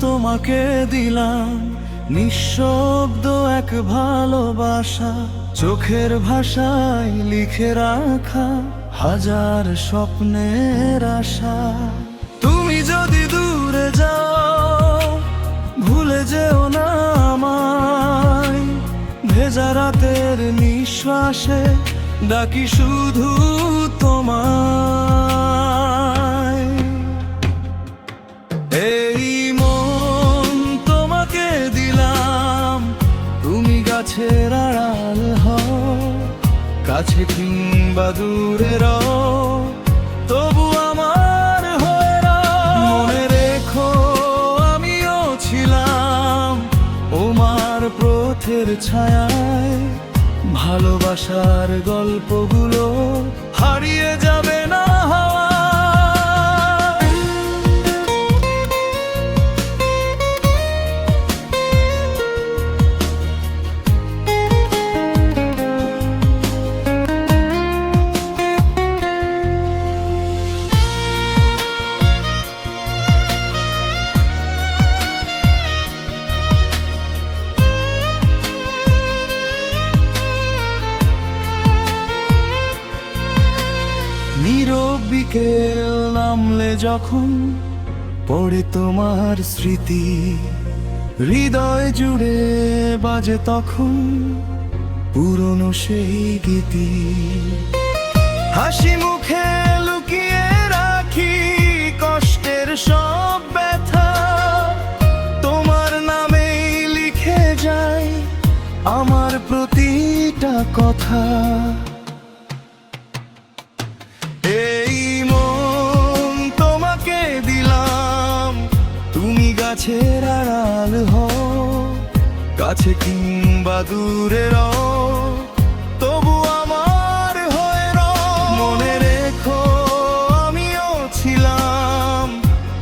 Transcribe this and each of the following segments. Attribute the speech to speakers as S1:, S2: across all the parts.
S1: তোমাকে দিলাম নিঃশব্দ এক ভালোবাসা, চোখের ভাষায় লিখে রাখা হাজার স্বপ্নের আশা। তুমি যদি দূরে যাও ভুলে যেও না আমায়, ভেজা রাতের নিঃশ্বাসে ডাকি শুধু তোমায়। এই মন তোমাকে দিলাম, তুমি গাছের আড়াল হও, কাছে কিংবা দূরে রও, তবু আমার হয়ে রও। মনে রেখো আমিও ছিলাম তোমার পথের ছায়ায়, ভালোবাসার গল্পগুলো হারিয়ে যাবে না হাওয়ায়। নীরব বিকেল নামলে যখন পড়ে তোমার স্মৃতি, হৃদয় জুড়ে বাজে তখন পুরনো সেই গীতি। হাসি মুখে লুকিয়ে রাখি কষ্টের সব ব্যথা, তোমার নামেই লিখে যাই আমার প্রতিটা কথা। এই মন তোমাকে দিলাম, তুমি গাছের আড়াল হও, কাছে কিংবা দূরে রও, তবু আমার হয়ে রও। মনে রেখো আমিও ছিলাম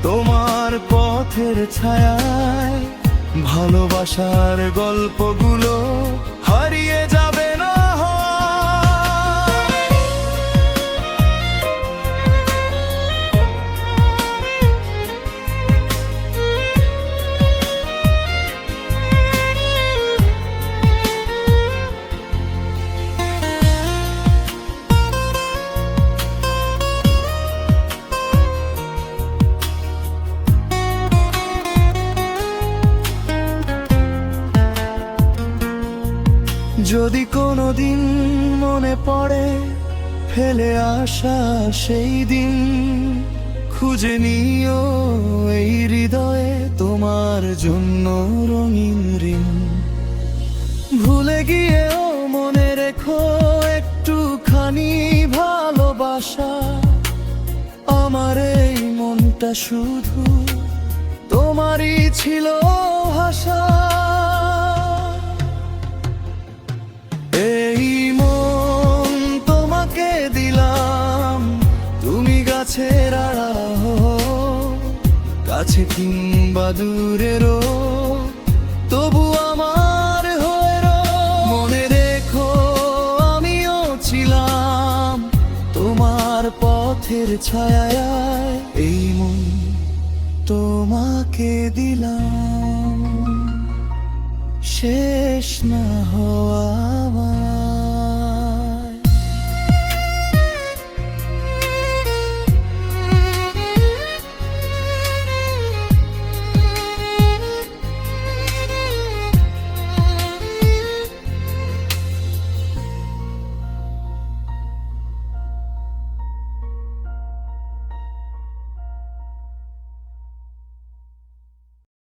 S1: তোমার পথের ছায়ায়, ভালোবাসার গল্পগুলো হারিয়ে যাবে না। যদি কোনোদিন মনে পড়ে ফেলে আসা সেই দিন, খুঁজে নিও এই হৃদয়ে তোমার জন্য রঙিন ঋণ। ভুলে গিয়েও মনে রেখো একটুখানি ভালোবাসা, আমার এই মনটা শুধু তোমারই ছিল ভাষা। এই মন তোমাকে দিলাম, তুমি গাছের আড়াল হও, কাছে কিংবা দূরে রও, তবু আমার হয়ে রও। মনে রেখো আমিও ছিলাম তোমার পথের ছায়ায়, এই মন তোমাকে দিলাম শেষ না হওয়া।